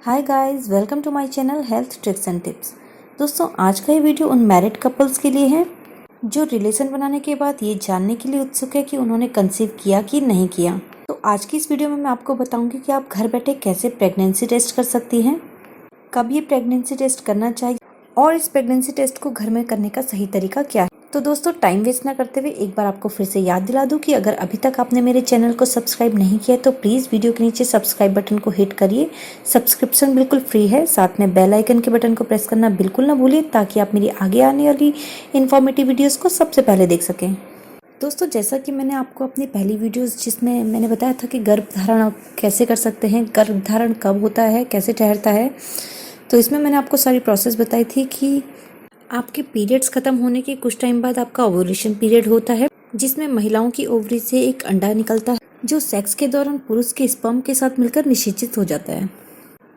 Hi guys, welcome to my channel health tricks and tips. दोस्तों, आज का ये वीडियो उन मैरिड कपल्स के लिए है जो रिलेशन बनाने के बाद ये जानने के लिए उत्सुक है कि उन्होंने कंसीव किया कि नहीं किया। तो आज की इस वीडियो में मैं आपको बताऊंगी कि आप घर बैठे कैसे प्रेगनेंसी टेस्ट कर सकती हैं, कब ये प्रेगनेंसी टेस्ट करना चाहिए और इस प्रेगनेंसी टेस्ट को घर में करने का सही तरीका क्या है। तो दोस्तों, टाइम वेस्ट ना करते हुए एक बार आपको फिर से याद दिला दूं कि अगर अभी तक आपने मेरे चैनल को सब्सक्राइब नहीं किया तो प्लीज़ वीडियो के नीचे सब्सक्राइब बटन को हिट करिए। सब्सक्रिप्शन बिल्कुल फ्री है। साथ में बेल आइकन के बटन को प्रेस करना बिल्कुल ना भूलिए ताकि आप मेरी आगे आने वाली इन्फॉर्मेटिव वीडियोज़ को सबसे पहले देख सकें। दोस्तों, जैसा कि मैंने आपको अपनी पहली वीडियोस जिसमें मैंने बताया था कि गर्भधारण आप कैसे कर सकते हैं, गर्भधारण कब होता है, कैसे ठहरता है, तो इसमें मैंने आपको सारी प्रोसेस बताई थी कि आपके पीरियड्स खत्म होने के कुछ टाइम बाद आपका ओव्यूलेशन पीरियड होता है, जिसमें महिलाओं की ओवरी से एक अंडा निकलता है जो सेक्स के दौरान पुरुष के स्पर्म के साथ मिलकर निषेचित हो जाता है।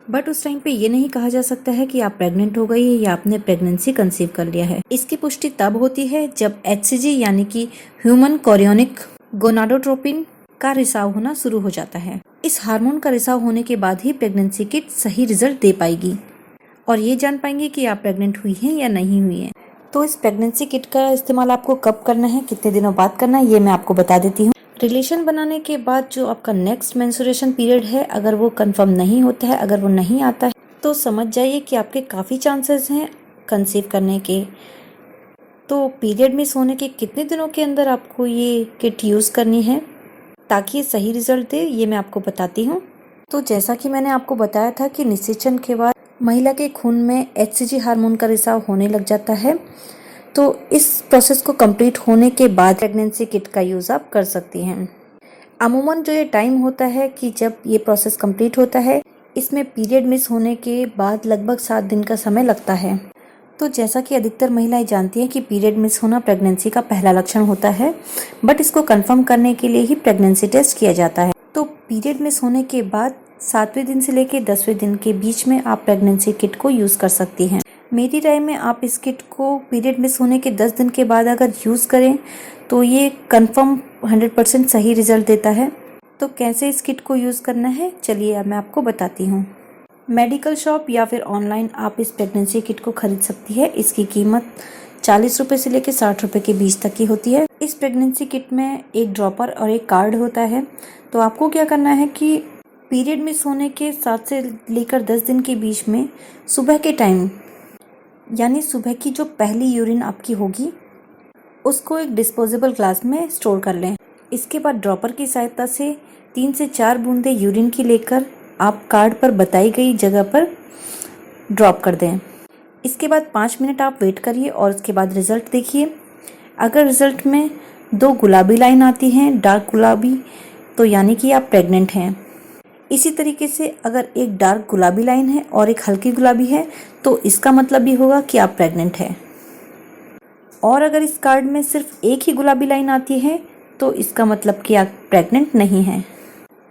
बट उस टाइम पे ये नहीं कहा जा सकता है कि आप प्रेग्नेंट हो गई है या आपने प्रेगनेंसी कंसीव कर लिया है। इसकी पुष्टि तब होती है जब HCG यानी कि ह्यूमन कोरियोनिक गोनाडोट्रोपिन का रिसाव होना शुरू हो जाता है। इस हार्मोन का रिसाव होने के बाद ही प्रेगनेंसी किट सही रिजल्ट दे पाएगी और ये जान पाएंगे कि आप प्रेग्नेंट हुई हैं या नहीं हुई हैं। तो इस प्रेगनेंसी किट का इस्तेमाल आपको कब करना है, कितने दिनों बाद करना है, ये मैं आपको बता देती हूँ। रिलेशन बनाने के बाद जो आपका नेक्स्ट मेंस्ट्रुएशन पीरियड है, अगर वो कंफर्म नहीं होता है, अगर वो नहीं आता है, तो समझ जाइए कि आपके काफ़ी चांसेस हैं कंसीव करने के। तो पीरियड मिस होने के कितने दिनों के अंदर आपको ये किट यूज़ करनी है ताकि ये सही रिजल्ट दे, ये मैं आपको बताती हूँ। तो जैसा कि मैंने आपको बताया था कि निषेचन के बाद महिला के खून में HCG हार्मोन का रिसाव होने लग जाता है, तो इस प्रोसेस को कंप्लीट होने के बाद प्रेगनेंसी किट का यूज़ आप कर सकती हैं। अमूमन जो ये टाइम होता है कि जब ये प्रोसेस कंप्लीट होता है, इसमें पीरियड मिस होने के बाद लगभग 7 दिन का समय लगता है। तो जैसा कि अधिकतर महिलाएं जानती हैं कि पीरियड मिस होना प्रेगनेंसी का पहला लक्षण होता है, बट इसको कंफर्म करने के लिए ही प्रेगनेंसी टेस्ट किया जाता है। तो पीरियड मिस होने के बाद 7वें दिन से लेकर 10वें दिन के बीच में आप प्रेगनेंसी किट को यूज़ कर सकती हैं। मेरी राय में आप इस किट को पीरियड मिस होने के 10 दिन के बाद अगर यूज़ करें तो ये कंफर्म 100% सही रिजल्ट देता है। तो कैसे इस किट को यूज़ करना है, चलिए अब मैं आपको बताती हूँ। मेडिकल शॉप या फिर ऑनलाइन आप इस प्रेगनेंसी किट को खरीद सकती है। इसकी कीमत 40 रुपये से लेकर 60 रुपये के बीच तक की होती है। इस प्रेगनेंसी किट में एक ड्रॉपर और एक कार्ड होता है। तो आपको क्या करना है कि पीरियड मिस होने के 7 से लेकर 10 दिन के बीच में सुबह के टाइम, यानी सुबह की जो पहली यूरिन आपकी होगी, उसको एक डिस्पोजेबल ग्लास में स्टोर कर लें। इसके बाद ड्रॉपर की सहायता से 3 से 4 बूंदें यूरिन की लेकर आप कार्ड पर बताई गई जगह पर ड्रॉप कर दें। इसके बाद 5 मिनट आप वेट करिए और उसके बाद रिज़ल्ट देखिए। अगर रिज़ल्ट में 2 गुलाबी लाइन आती हैं, डार्क गुलाबी, तो यानी कि आप प्रेग्नेंट हैं। इसी तरीके से अगर एक डार्क गुलाबी लाइन है और एक हल्की गुलाबी है, तो इसका मतलब भी होगा कि आप प्रेग्नेंट हैं। और अगर इस कार्ड में सिर्फ एक ही गुलाबी लाइन आती है, तो इसका मतलब कि आप प्रेग्नेंट नहीं हैं।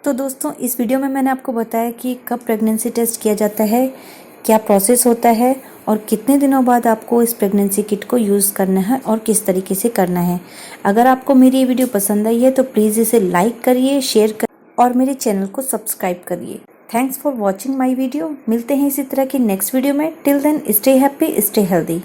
तो दोस्तों, इस वीडियो में मैंने आपको बताया कि कब प्रेगनेंसी टेस्ट किया जाता है, क्या प्रोसेस होता है और कितने दिनों बाद आपको इस प्रेगनेंसी किट को यूज़ करना है और किस तरीके से करना है। अगर आपको मेरी ये वीडियो पसंद आई है तो प्लीज़ इसे लाइक करिए, शेयर करिए और मेरे चैनल को सब्सक्राइब करिए। Thanks for watching my video. मिलते हैं इसी तरह की नेक्स्ट वीडियो में। Till then, stay happy, stay healthy.